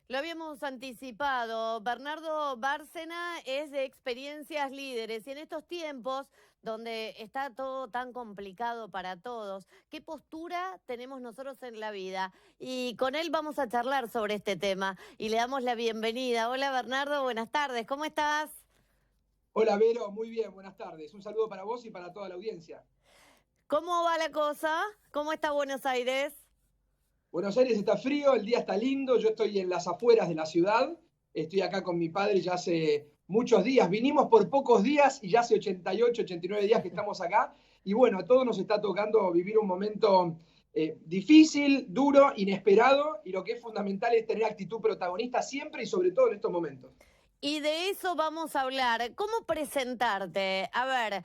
Lo habíamos anticipado. Bernardo Bárcena es de Experiencias Líderes y en estos tiempos donde está todo tan complicado para todos, ¿qué postura tenemos nosotros en la vida? Y con él vamos a charlar sobre este tema y le damos la bienvenida. Hola Bernardo, buenas tardes, ¿cómo estás? Hola Vero, muy bien, buenas tardes. Un saludo para vos y para toda la audiencia. ¿Cómo va la cosa? ¿Cómo está Buenos Aires? Buenos Aires está frío, el día está lindo, yo estoy en las afueras de la ciudad, estoy acá con mi padre ya hace muchos días, vinimos por pocos días y ya hace 88, 89 días que estamos acá y bueno, a todos nos está tocando vivir un momento difícil, duro, inesperado y lo que es fundamental es tener actitud protagonista siempre y sobre todo en estos momentos. Y de eso vamos a hablar. ¿Cómo presentarte? A ver,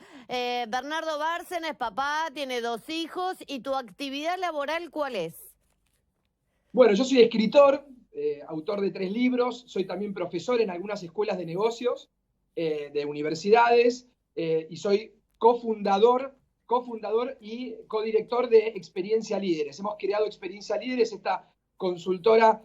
Bernardo Bárcena es papá, tiene dos hijos y tu actividad laboral, ¿cuál es? Bueno, yo soy escritor, autor de 3 libros, soy también profesor en algunas escuelas de negocios, de universidades, y soy cofundador y codirector de Experiencia Líderes. Hemos creado Experiencia Líderes, esta consultora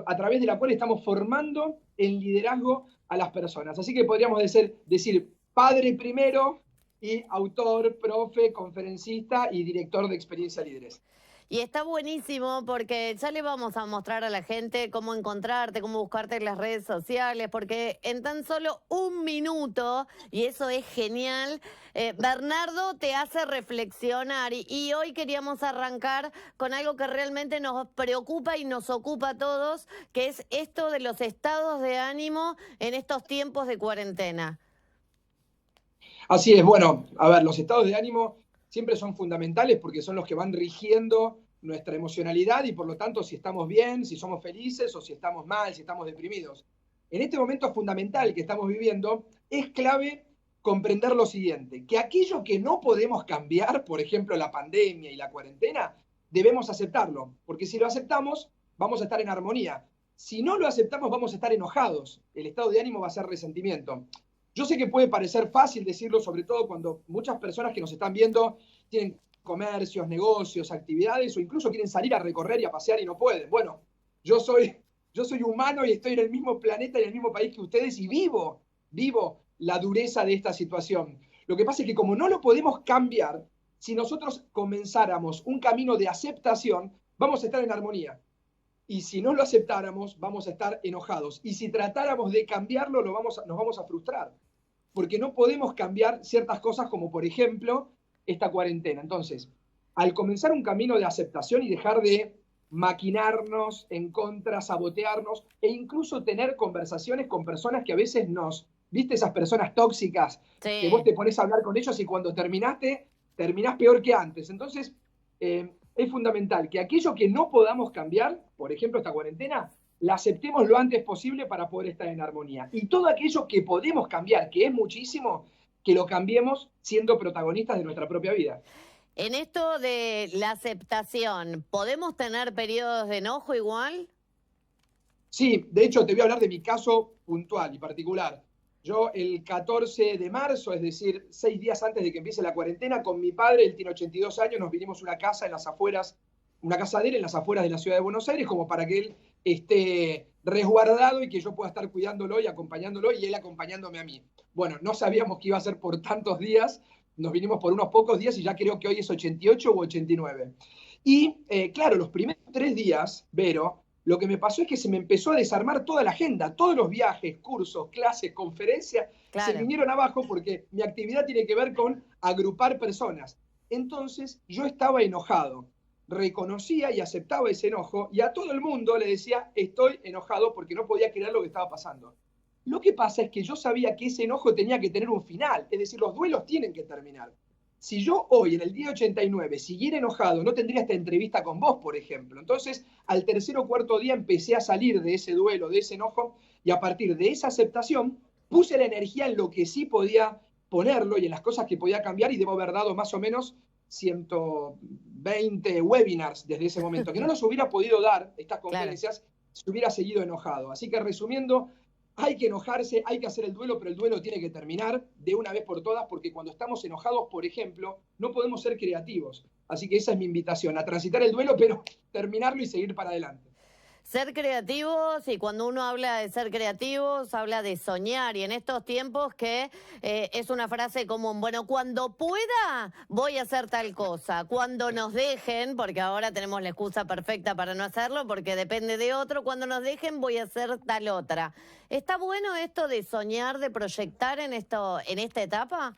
a través de la cual estamos formando en liderazgo a las personas. Así que podríamos decir padre primero y autor, profe, conferencista y director de Experiencia Líderes. Y está buenísimo porque ya le vamos a mostrar a la gente cómo encontrarte, cómo buscarte en las redes sociales, porque en tan solo un minuto, y eso es genial, Bernardo te hace reflexionar y hoy queríamos arrancar con algo que realmente nos preocupa y nos ocupa a todos, que es esto de los estados de ánimo en estos tiempos de cuarentena. Así es, bueno, a ver, los estados de ánimo siempre son fundamentales porque son los que van rigiendo nuestra emocionalidad y por lo tanto si estamos bien, si somos felices o si estamos mal, si estamos deprimidos. En este momento fundamental que estamos viviendo es clave comprender lo siguiente, que aquello que no podemos cambiar, por ejemplo la pandemia y la cuarentena, debemos aceptarlo, porque si lo aceptamos vamos a estar en armonía. Si no lo aceptamos vamos a estar enojados, el estado de ánimo va a ser resentimiento. Yo sé que puede parecer fácil decirlo, sobre todo cuando muchas personas que nos están viendo tienen comercios, negocios, actividades o incluso quieren salir a recorrer y a pasear y no pueden. Bueno, yo soy, yo soy humano y estoy en el mismo planeta y en el mismo país que ustedes y vivo la dureza de esta situación. Lo que pasa es que como no lo podemos cambiar, si nosotros comenzáramos un camino de aceptación, vamos a estar en armonía. Y si no lo aceptáramos, vamos a estar enojados. Y si tratáramos de cambiarlo, nos vamos a frustrar porque no podemos cambiar ciertas cosas como por ejemplo esta cuarentena. Entonces, al comenzar un camino de aceptación y dejar de maquinarnos en contra, sabotearnos e incluso tener conversaciones con personas que a veces viste esas personas tóxicas que vos Sí. te pones a hablar con ellos y cuando terminás peor que antes. Entonces, es fundamental que aquello que no podamos cambiar, por ejemplo esta cuarentena, la aceptemos lo antes posible para poder estar en armonía. Y todo aquello que podemos cambiar, que es muchísimo, que lo cambiemos siendo protagonistas de nuestra propia vida. En esto de la aceptación, ¿podemos tener periodos de enojo igual? Sí, de hecho te voy a hablar de mi caso puntual y particular. Yo el 14 de marzo, es decir, 6 días antes de que empiece la cuarentena, con mi padre, él tiene 82 años, nos vinimos a una casa en las afueras, una casa de él en las afueras de la ciudad de Buenos Aires, como para que él esté resguardado y que yo pueda estar cuidándolo y acompañándolo y él acompañándome a mí. Bueno, no sabíamos que iba a ser por tantos días, nos vinimos por unos pocos días y ya creo que hoy es 88 u 89. Y claro, los primeros 3 días, Vero, lo que me pasó es que se me empezó a desarmar toda la agenda, todos los viajes, cursos, clases, conferencias, se Claro. vinieron abajo porque mi actividad tiene que ver con agrupar personas. Entonces yo estaba enojado, reconocía y aceptaba ese enojo y a todo el mundo le decía, estoy enojado porque no podía creer lo que estaba pasando. Lo que pasa es que yo sabía que ese enojo tenía que tener un final, es decir, los duelos tienen que terminar. Si yo hoy, en el día 89, siguiera enojado, no tendría esta entrevista con vos, por ejemplo. Entonces, al tercer o cuarto día empecé a salir de ese duelo, de ese enojo, y a partir de esa aceptación, puse la energía en lo que sí podía ponerlo y en las cosas que podía cambiar, y debo haber dado más o menos 120 webinars desde ese momento, que no los hubiera podido dar, estas Claro. conferencias, si hubiera seguido enojado. Así que resumiendo, hay que enojarse, hay que hacer el duelo, pero el duelo tiene que terminar de una vez por todas, porque cuando estamos enojados, por ejemplo, no podemos ser creativos. Así que esa es mi invitación, a transitar el duelo, pero terminarlo y seguir para adelante. ser creativos, y cuando uno habla de ser creativos, habla de soñar, y en estos tiempos que es una frase común, bueno, cuando pueda voy a hacer tal cosa, cuando nos dejen, porque ahora tenemos la excusa perfecta para no hacerlo, porque depende de otro, cuando nos dejen voy a hacer tal otra. ¿Está bueno esto de soñar, de proyectar en esta etapa?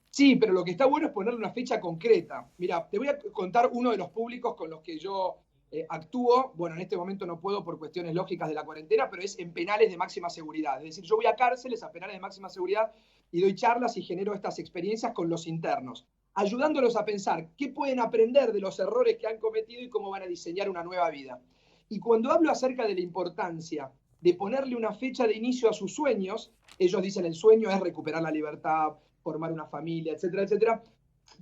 Sí, pero lo que está bueno es ponerle una fecha concreta. Mira, te voy a contar uno de los públicos con los que yo actúo. Bueno, en este momento no puedo por cuestiones lógicas de la cuarentena, pero es en penales de máxima seguridad. Es decir, yo voy a cárceles, a penales de máxima seguridad, y doy charlas y genero estas experiencias con los internos, ayudándolos a pensar qué pueden aprender de los errores que han cometido y cómo van a diseñar una nueva vida. Y cuando hablo acerca de la importancia de ponerle una fecha de inicio a sus sueños, ellos dicen el sueño es recuperar la libertad, formar una familia, etcétera, etcétera.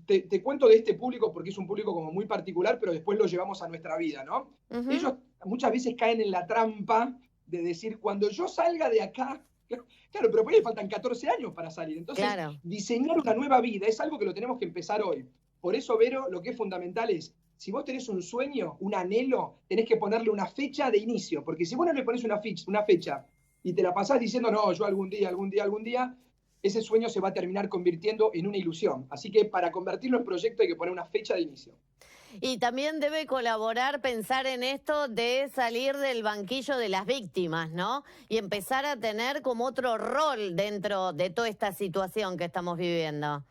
Te cuento de este público porque es un público como muy particular, pero después lo llevamos a nuestra vida, ¿no? Ellos muchas veces caen en la trampa de decir, cuando yo salga de acá, claro, pero por ahí faltan 14 años para salir. Entonces, Claro. diseñar una nueva vida es algo que lo tenemos que empezar hoy. Por eso, Vero, lo que es fundamental es, si vos tenés un sueño, un anhelo, tenés que ponerle una fecha de inicio, porque si vos no le pones una fecha y te la pasás diciendo, no, yo algún día, ese sueño se va a terminar convirtiendo en una ilusión. Así que para convertirlo en proyecto hay que poner una fecha de inicio. Y también debe colaborar, pensar en esto de salir del banquillo de las víctimas, ¿no? Y empezar a tener como otro rol dentro de toda esta situación que estamos viviendo.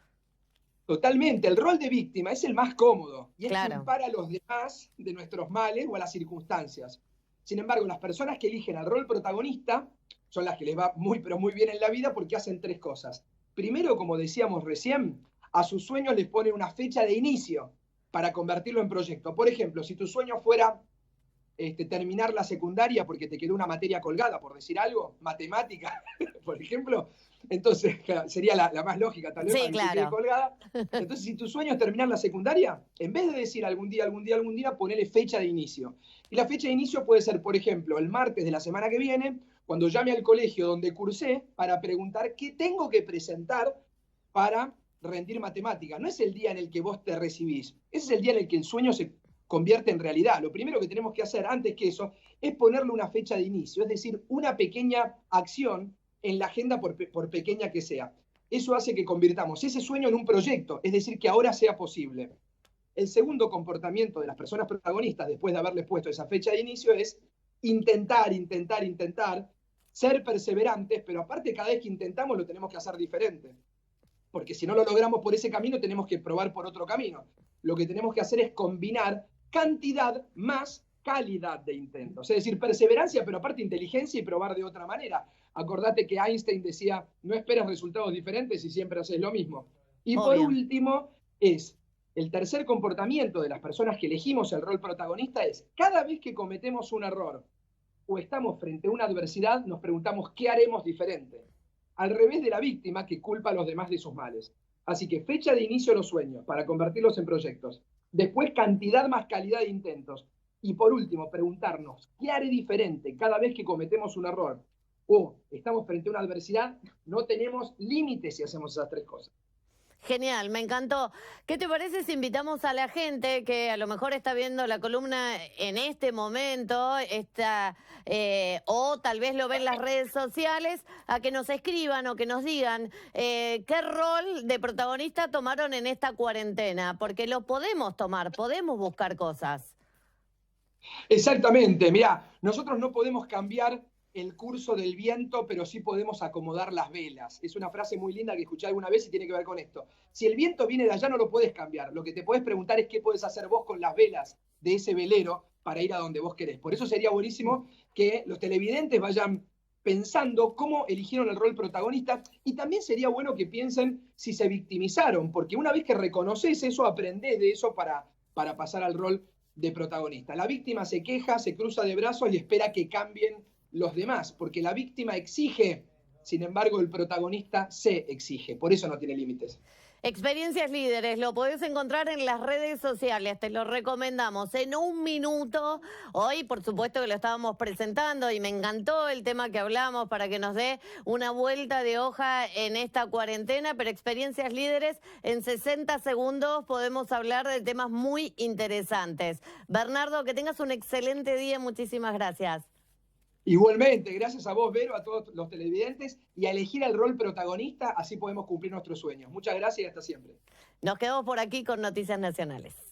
Totalmente, el rol de víctima es el más cómodo y es Claro. culpar a los demás de nuestros males o a las circunstancias. Sin embargo, las personas que eligen el rol protagonista son las que les va muy, pero muy bien en la vida porque hacen tres cosas. Primero, como decíamos recién, a sus sueños les ponen una fecha de inicio para convertirlo en proyecto. Por ejemplo, si tu sueño fuera terminar la secundaria porque te quedó una materia colgada, por decir algo, matemática, por ejemplo, entonces sería la más lógica, tal vez, Sí, para que te quede claro. colgada. Entonces, si tu sueño es terminar la secundaria, en vez de decir algún día, ponele fecha de inicio. Y la fecha de inicio puede ser, por ejemplo, el martes de la semana que viene, cuando llame al colegio donde cursé para preguntar qué tengo que presentar para rendir matemática. No es el día en el que vos te recibís, ese es el día en el que el sueño se convierte en realidad. Lo primero que tenemos que hacer antes que eso es ponerle una fecha de inicio, es decir, una pequeña acción en la agenda por pequeña que sea. Eso hace que convirtamos ese sueño en un proyecto, es decir, que ahora sea posible. El segundo comportamiento de las personas protagonistas, después de haberles puesto esa fecha de inicio, es intentar, ser perseverantes, pero aparte cada vez que intentamos lo tenemos que hacer diferente. Porque si no lo logramos por ese camino, tenemos que probar por otro camino. Lo que tenemos que hacer es combinar cantidad más calidad de intentos. Es decir, perseverancia, pero aparte inteligencia y probar de otra manera. Acordate que Einstein decía, no esperes resultados diferentes y siempre haces lo mismo. Y por último, es el tercer comportamiento de las personas que elegimos el rol protagonista es, cada vez que cometemos un error o estamos frente a una adversidad, nos preguntamos qué haremos diferente. Al revés de la víctima que culpa a los demás de sus males. Así que fecha de inicio de los sueños para convertirlos en proyectos. Después cantidad más calidad de intentos. Y por último, preguntarnos, ¿qué haré diferente cada vez que cometemos un error? O estamos frente a una adversidad, no tenemos límites si hacemos esas tres cosas. Genial, me encantó. ¿Qué te parece si invitamos a la gente que a lo mejor está viendo la columna en este momento, o tal vez lo ve en las redes sociales, a que nos escriban o que nos digan qué rol de protagonista tomaron en esta cuarentena? Porque lo podemos tomar, podemos buscar cosas. Exactamente, mirá, nosotros no podemos cambiar el curso del viento, pero sí podemos acomodar las velas. Es una frase muy linda que escuché alguna vez y tiene que ver con esto. Si el viento viene de allá, no lo puedes cambiar. Lo que te puedes preguntar es qué puedes hacer vos con las velas de ese velero para ir a donde vos querés. Por eso sería buenísimo que los televidentes vayan pensando cómo eligieron el rol protagonista, y también sería bueno que piensen si se victimizaron, porque una vez que reconoces eso, aprendés de eso para pasar al rol de protagonista. La víctima se queja, se cruza de brazos y espera que cambien los demás, porque la víctima exige, sin embargo el protagonista se exige, por eso no tiene límites. Experiencias Líderes, lo podés encontrar en las redes sociales, te lo recomendamos en un minuto. Hoy, por supuesto que lo estábamos presentando y me encantó el tema que hablamos para que nos dé una vuelta de hoja en esta cuarentena, pero Experiencias Líderes, en 60 segundos podemos hablar de temas muy interesantes. Bernardo, que tengas un excelente día, muchísimas gracias. Igualmente, gracias a vos, Vero, a todos los televidentes y a elegir el rol protagonista, así podemos cumplir nuestros sueños. Muchas gracias y hasta siempre. Nos quedamos por aquí con Noticias Nacionales.